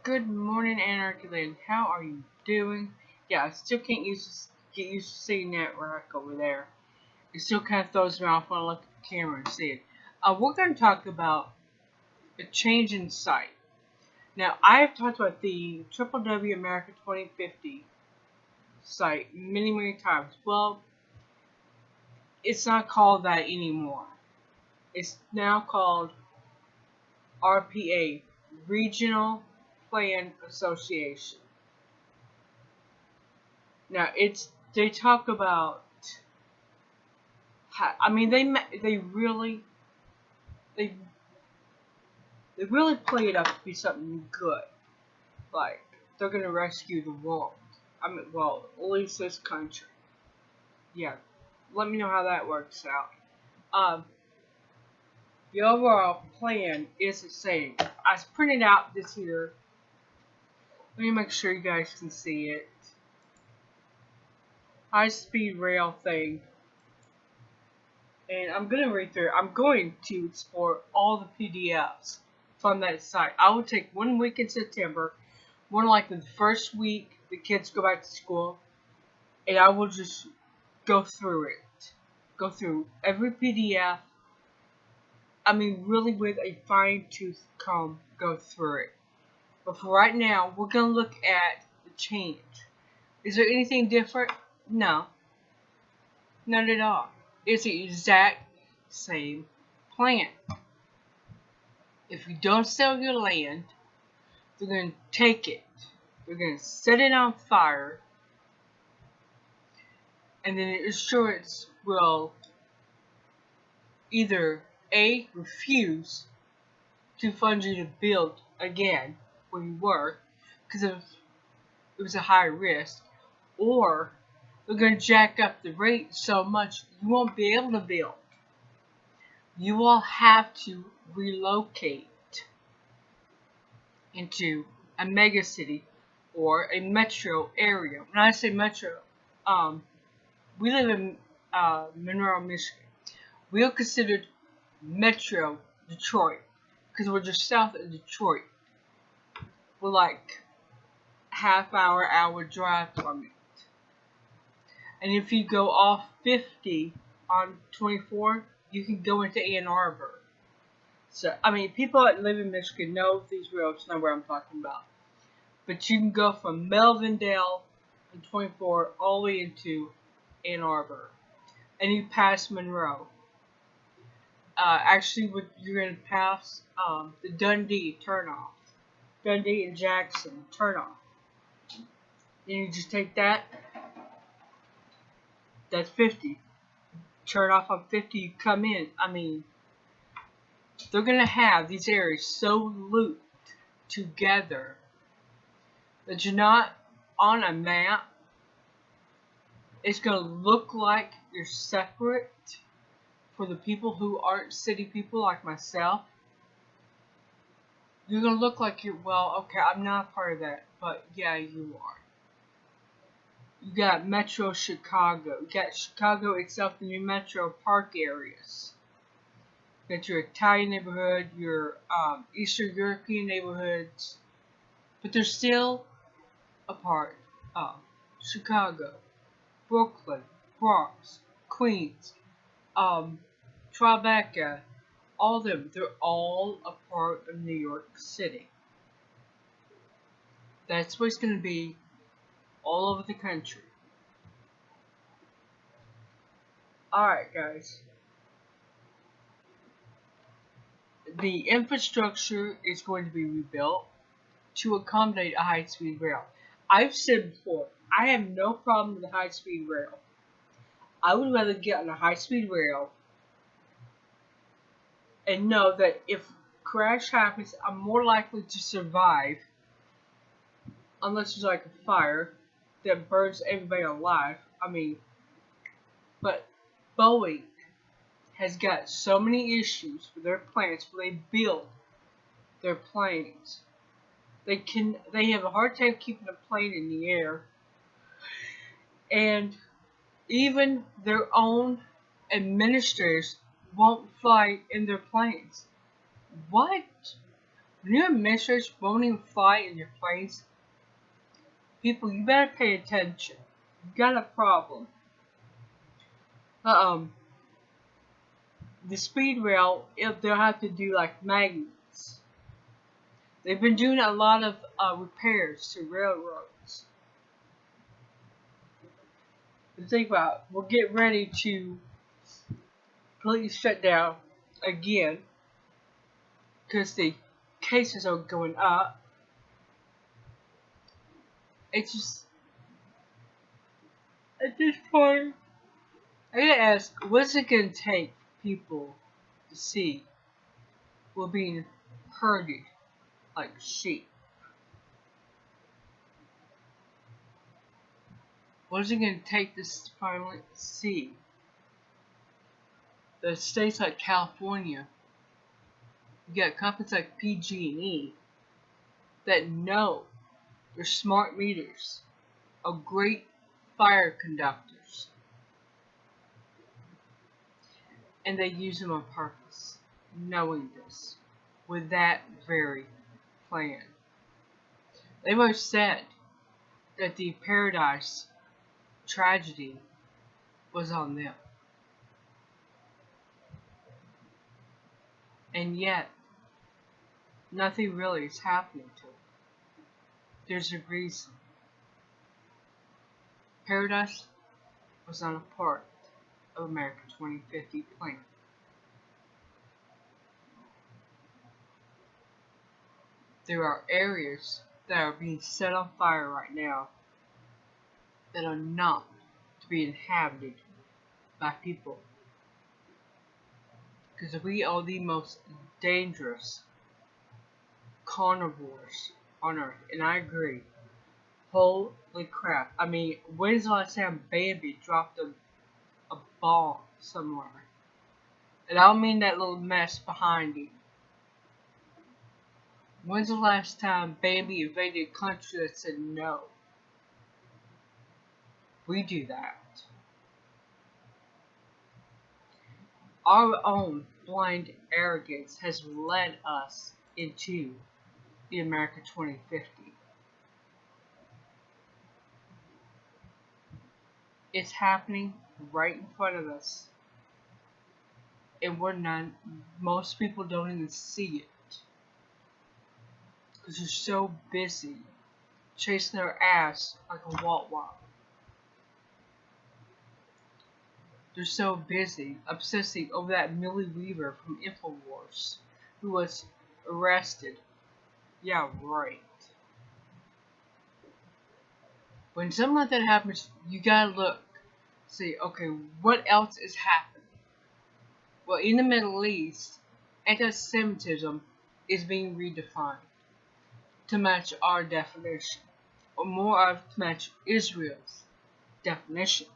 Good morning, Anarchy Land. How are you doing? Yeah, I still can't get used to seeing that rack over there. It still kind of throws me off when I look at the camera and see it. We're going to talk about a change in sight. Now, I have talked about the W America 2050 site many times. Well, it's not called that anymore. It's now called RPA, Regional Plan Association. Now they talk about they they they really play it up to be something good, like they're gonna rescue the world. Well, at least this country. Yeah, let me know how that works out. The overall plan is the same. I printed out this here. Let me make sure you guys can see it. High-speed rail thing. And I'm going to read through it. I'm going to explore all the PDFs from that site. I will take 1 week in September, more like the first week the kids go back to school, and I will just go through it. Go through every PDF. Really with a fine-tooth comb, go through it. But for right now, we're going to look at the change. Is there anything different? No. Not at all. It's the exact same plan. If you don't sell your land, they're going to take it. They're going to set it on fire. And then the insurance will either A, refuse to fund you to build again where you were, because it was a high risk, or they're going to jack up the rate so much you won't be able to build. You will have to relocate into a megacity or a metro area. When I say metro, we live in Monroe, Michigan. We are considered metro Detroit because we're just south of Detroit. We're like hour drive from it. And if you go off 50 on 24, you can go into Ann Arbor. So, people that live in Michigan know these roads, know where I'm talking about. But you can go from Melvindale on 24 all the way into Ann Arbor. And you pass Monroe. You're going to pass the Dundee turnoff. Dundee and Jackson turnoff. And you just take that. That's 50. Turn off on 50, you come in. They're going to have these areas so looped together that you're not on a map. It's going to look like you're separate for the people who aren't city people like myself. You're going to look like I'm not part of that, but yeah, you are. You got Metro Chicago. You got Chicago itself in your Metro Park areas. You got your Italian neighborhood, your Eastern European neighborhoods. But they're still a part of Chicago, Brooklyn, Bronx, Queens, Tribeca, all of them. They're all a part of New York City. That's what it's going to be all over the country. Alright, guys. The infrastructure is going to be rebuilt to accommodate a high-speed rail. I've said before, I have no problem with a high-speed rail. I would rather get on a high-speed rail and know that if crash happens, I'm more likely to survive, unless there's like a fire that burns everybody alive. But Boeing has got so many issues with their plants where they build their planes. They have a hard time keeping a plane in the air, and even their own administrators won't fly in their planes. What? When your administrators won't even fly in your planes, people, you better pay attention. You got a problem. Uh, the speed rail, if they'll have to do like magnets. They've been doing a lot of repairs to railroads. But think about it, we'll get ready to completely shut down again because the cases are going up. It's just, at this point, I gotta ask, what's it gonna take for people to see we're being herded like sheep? What is it gonna take to finally see that states like California, you got companies like PG&E that know they're smart meters, are great fire conductors, and they use them on purpose, knowing this, with that very plan. They've always said that the Paradise tragedy was on them. And yet, nothing really is happening to them. There's a reason. Paradise was not a part of America 2050 plan. There are areas that are being set on fire right now that are not to be inhabited by people. Because we are the most dangerous carnivores on Earth. And I agree. Holy crap. I mean, when's the last time Bambi dropped a ball somewhere? And I don't mean that little mess behind him. When's the last time Bambi invaded a country that said no? We do that. Our own blind arrogance has led us into the America 2050. It's happening right in front of us. And most people don't even see it. Because they're so busy chasing their ass like a walt-walt. They're so busy obsessing over that Millie from InfoWars who was arrested. Yeah, right. When something like that happens, you gotta look. See, okay, what else is happening? Well, in the Middle East, anti-Semitism is being redefined to match our definition, or more of to match Israel's definition.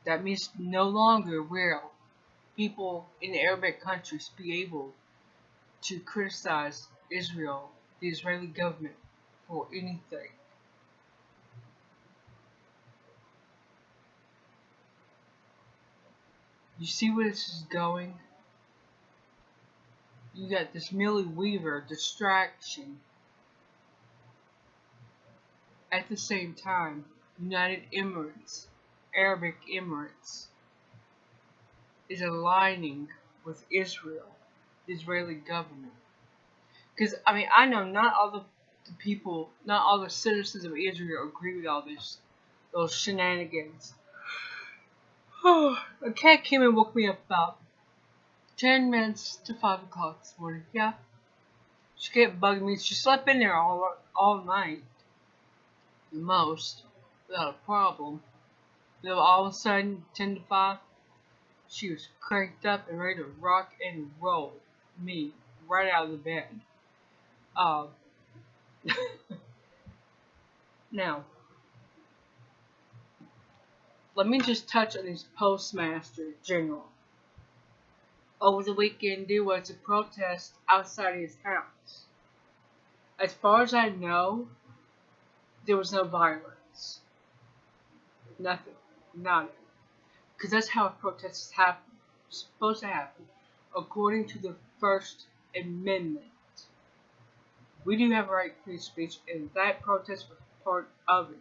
That means no longer will people in Arabic countries be able to criticize Israel, the Israeli government, for anything. You see where this is going? You got this Millie distraction. At the same time, United Emirates, Arabic Emirates, is aligning with Israel, the Israeli government. Because, I mean, I know not all the people, not all the citizens of Israel agree with all those shenanigans. A cat came and woke me up about 10 minutes to 5 o'clock this morning. Yeah. She kept bugging me. She slept in there all night. The most. Without a problem. Then all of a sudden, 10 to 5, she was cranked up and ready to rock and roll me right out of the bed. Now, let me just touch on this Postmaster General. Over the weekend, there was a protest outside his house. As far as I know, there was no violence. Nothing. None. Because that's how a protest is supposed to happen, according to the first Amendment. We do have a right to free speech, and that protest was part of it.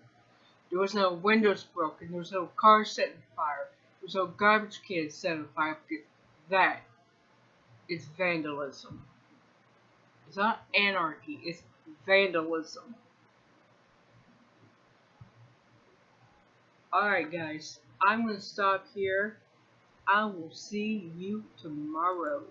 There was no windows broken, there was no cars set on fire, there was no garbage cans set on fire, because that is vandalism. It's not anarchy, it's vandalism. Alright, guys, I'm going to stop here. I will see you tomorrow.